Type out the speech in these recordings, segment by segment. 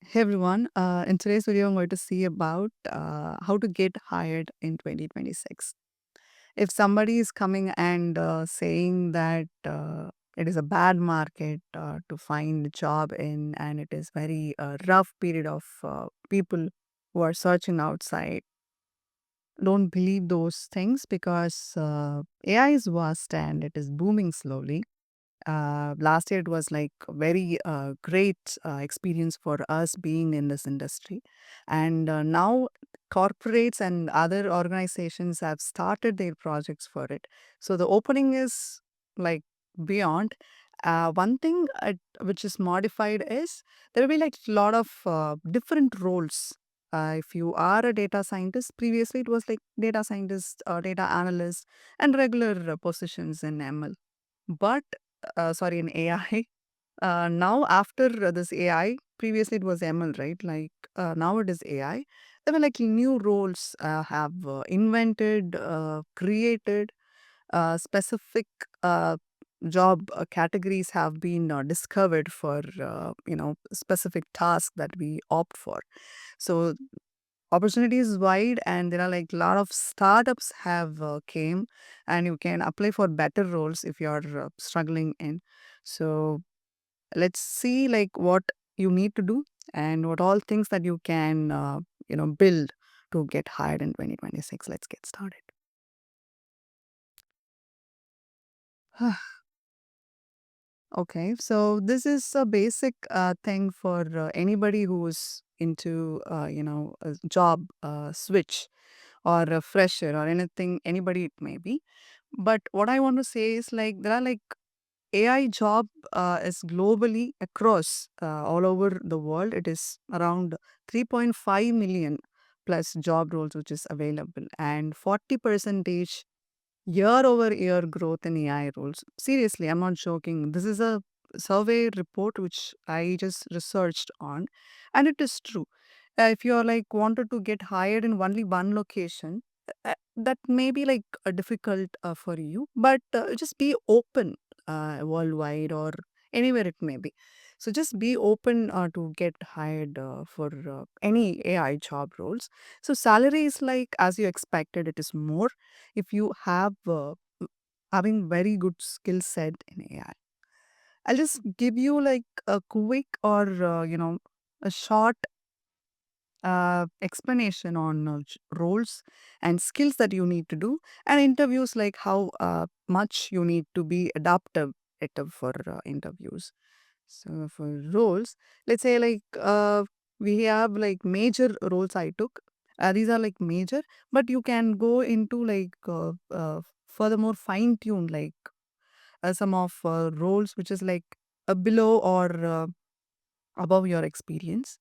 Hey everyone, in today's video, I'm going to see about how to get hired in 2026. If somebody is coming and saying that it is a bad market to find a job in, and it is very rough period of people who are searching outside, don't believe those things because AI is vast and it is booming slowly. Last year it was like a very great experience for us being in this industry, and now corporates and other organizations have started their projects for it. So the opening is like beyond. One thing which is modified is there will be like a lot of different roles. If you are a data scientist, previously it was like data scientist, data analyst, and regular positions in ML. But sorry, in AI. Now, after this AI, previously it was ML, right? Like now it is AI. There were like new roles have invented, created, specific job categories have been discovered for specific tasks that we opt for. So opportunity is wide, and there are like a lot of startups have came, and you can apply for better roles if you are struggling in. So let's see like what you need to do and what all things that you can build to get hired in 2026. Let's get started. Okay, so this is a basic thing for anybody who's into a job switch or a fresher or anything, anybody it may be. But what I want to say is like there are like AI job is globally across all over the world. It is around 3.5 million plus job roles which is available, and 40 percentage year over year growth in AI roles. Seriously, I'm not joking. This is a survey report which I just researched on, and it is true. If you're like wanted to get hired in only one location, that may be like difficult for you, but just be open worldwide or anywhere it may be. So just be open to get hired for any AI job roles. So salary is like as you expected, it is more if you have having very good skill set in AI. I'll just give you like a quick or a short explanation on roles and skills that you need to do, and interviews like how much you need to be adaptive for interviews. So for roles, let's say like we have like major roles I took. These are like major, but you can go into like furthermore fine tune like some of roles which is like below or above your experience.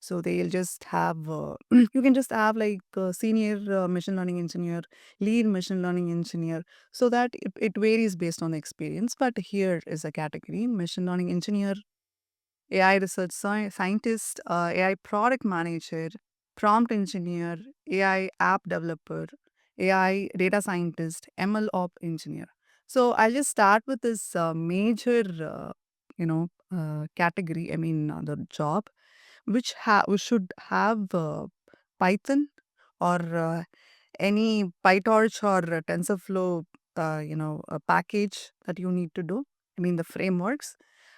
So they'll just have you can just have like senior machine learning engineer, lead machine learning engineer, so that it varies based on the experience. But here is a category: machine learning engineer, AI research scientist, AI product manager, prompt engineer, AI app developer, AI data scientist, ML op engineer. So I'll just start with this major, category. I mean, the job which should have Python or any PyTorch or TensorFlow, a package that you need to do. I mean, the frameworks.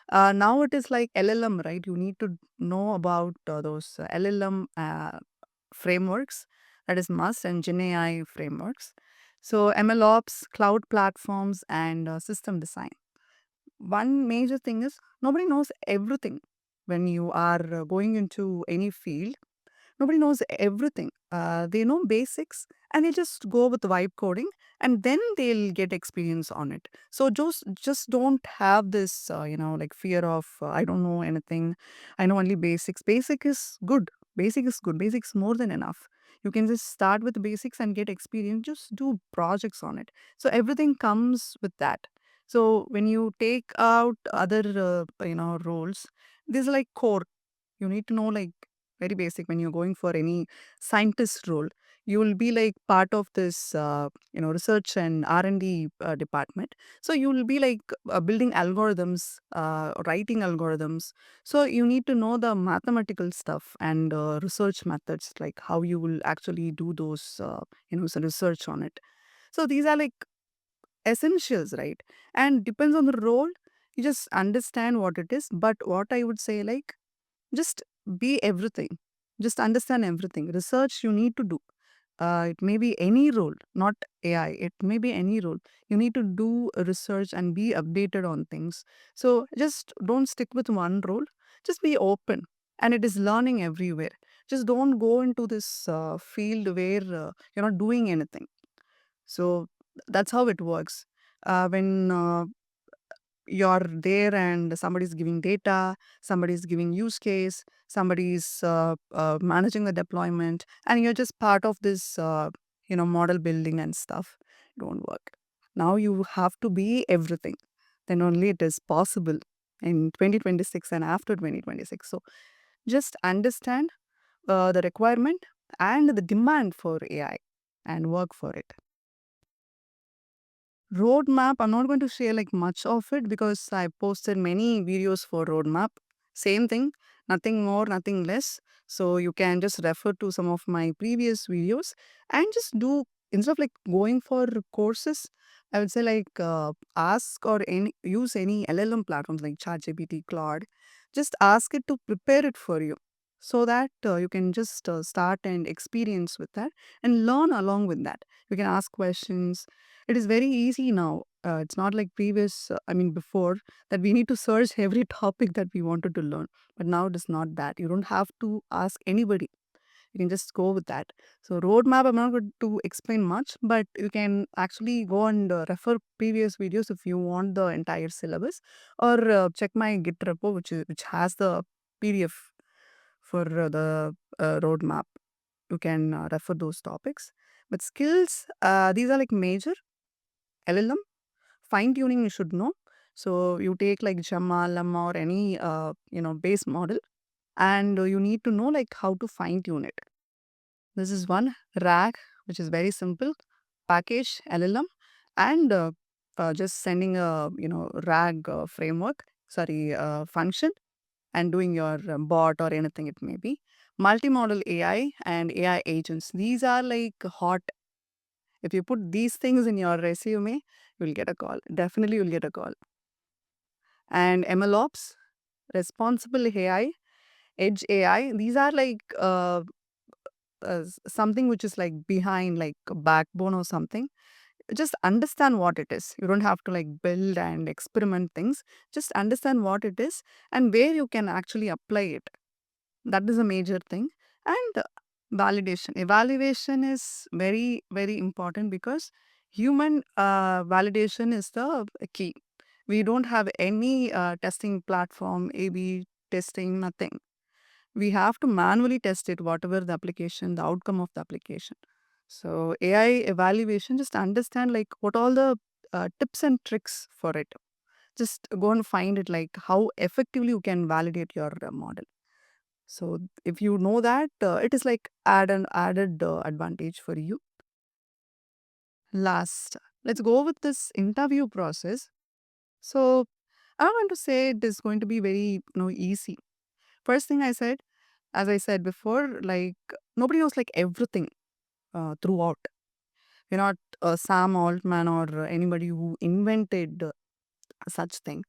Now it is like LLM, right? You need to know about those LLM frameworks. That is must, and GenAI frameworks. So MLOps, cloud platforms, and system design. One major thing is nobody knows everything when you are going into any field. Nobody knows everything. They know basics and they just go with vibe coding, and then they'll get experience on it. So just don't have this like fear of I don't know anything. I know only basics. Basic is good. Basic is good. Basic is more than enough. You can just start with basics and get experience. Just do projects on it. So everything comes with that. So when you take out other roles, this is like core. You need to know like very basic. When you're going for any scientist role, you will be like part of this, research and R&D department. So you will be like building algorithms, writing algorithms. So you need to know the mathematical stuff and research methods, like how you will actually do those, some research on it. So these are like essentials, right? And depends on the role, you just understand what it is. But what I would say, like, just be everything. Just understand everything. Research you need to do. It may be any role, not AI. It may be any role. You need to do research and be updated on things. So just don't stick with one role. Just be open. And it is learning everywhere. Just don't go into this field where you're not doing anything. So that's how it works. When you're there and somebody's giving data, somebody's giving use case, somebody's managing the deployment, and you're just part of this, model building and stuff, don't work. Now you have to be everything. Then only it is possible in 2026 and after 2026. So just understand the requirement and the demand for AI and work for it. Roadmap, I'm not going to share like much of it because I posted many videos for roadmap. Same thing, nothing more, nothing less. So you can just refer to some of my previous videos and just do, instead of like going for courses, I would say like ask or use any LLM platforms like ChatGPT, Claude. Just ask it to prepare it for you so that you can just start and experience with that and learn along with that. You can ask questions. It is very easy now. It's not like before, that we need to search every topic that we wanted to learn. But now it is not that. You don't have to ask anybody. You can just go with that. So, roadmap, I'm not going to explain much, but you can actually go and refer previous videos if you want the entire syllabus, or check my Git repo, which has the PDF for the roadmap. You can refer those topics. But skills, these are like major. LLM, fine tuning you should know. So you take like Gemma, Llama or any base model, and you need to know like how to fine tune it. This is one. RAG, which is very simple, package LLM, and just sending a RAG framework, sorry, function, and doing your bot or anything it may be. Multimodal AI and AI agents. These are like hot. If you put these things in your resume, you'll get a call. Definitely, you'll get a call. And MLOps, responsible AI, edge AI. These are like something which is like behind, like a backbone or something. Just understand what it is. You don't have to like build and experiment things. Just understand what it is and where you can actually apply it. That is a major thing. And validation. Evaluation is very, very important because human validation is the key. We don't have any testing platform, A/B testing, nothing. We have to manually test it, whatever the application, the outcome of the application. So AI evaluation, just understand like what all the tips and tricks for it. Just go and find it, like how effectively you can validate your model. So if you know that, it is like an added advantage for you. Last, let's go with this interview process. So I want to say it is going to be very easy. First thing I said, as I said before, like nobody knows like everything throughout. You're not Sam Altman or anybody who invented such thing.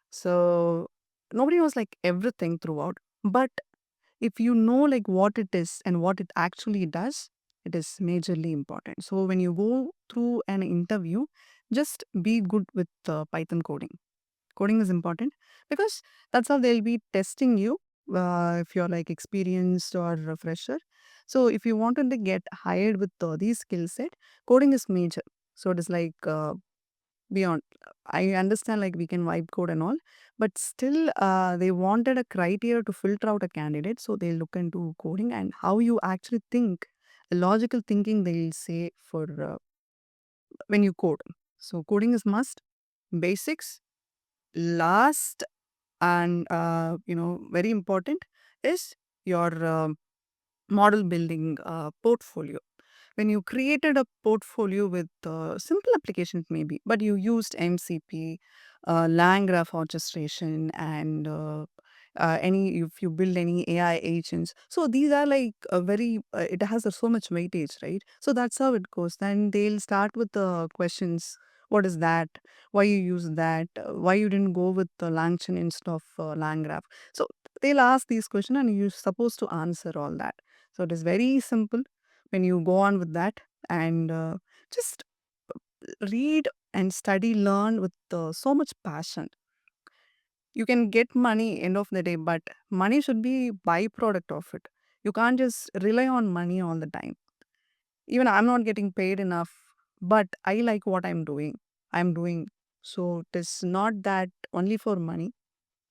So nobody knows like everything throughout. But if you know like what it is and what it actually does, it is majorly important. So when you go through an interview, just be good with Python coding. Coding is important because that's how they'll be testing you, if you're like experienced or a fresher. So if you want to like, get hired with these skill set, coding is major. So it is like beyond. I understand like we can vibe code and all, but still they wanted a criteria to filter out a candidate. So they look into coding and how you actually think, logical thinking they'll say for when you code. So coding is must. Basics. Last and very important is your model building portfolio. When you created a portfolio with simple applications maybe, but you used MCP, line graph orchestration, and any if you build any AI agents. So these are like a very it has so much weightage, right? So that's how it goes. Then they'll start with the questions. What is that? Why you use that? Why you didn't go with the LangChain instead of LangGraph? So they'll ask these questions, and you're supposed to answer all that. So it is very simple when you go on with that, and just read and study, learn with so much passion. You can get money end of the day, but money should be byproduct of it. You can't just rely on money all the time. Even I'm not getting paid enough, but I like what I'm doing. So it is not that only for money.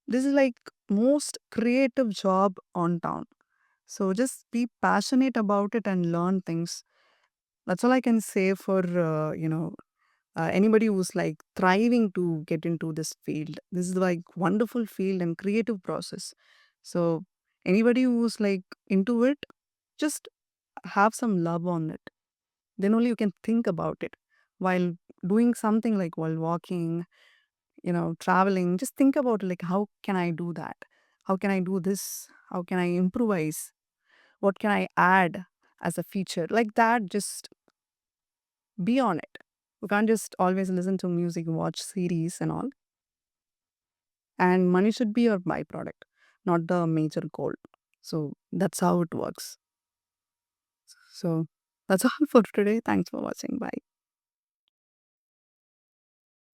This is like most creative job on town. So just be passionate about it and learn things. That's all I can say for anybody who's like thriving to get into this field. This is like wonderful field and creative process. So anybody who's like into it, just have some love on it. Then only you can think about it while doing something, like while walking, traveling. Just think about like, how can I do that? How can I do this? How can I improvise? What can I add as a feature? Like that, just be on it. You can't just always listen to music, watch series and all. And money should be your byproduct, not the major goal. So that's how it works. So that's all for today. Thanks for watching. Bye.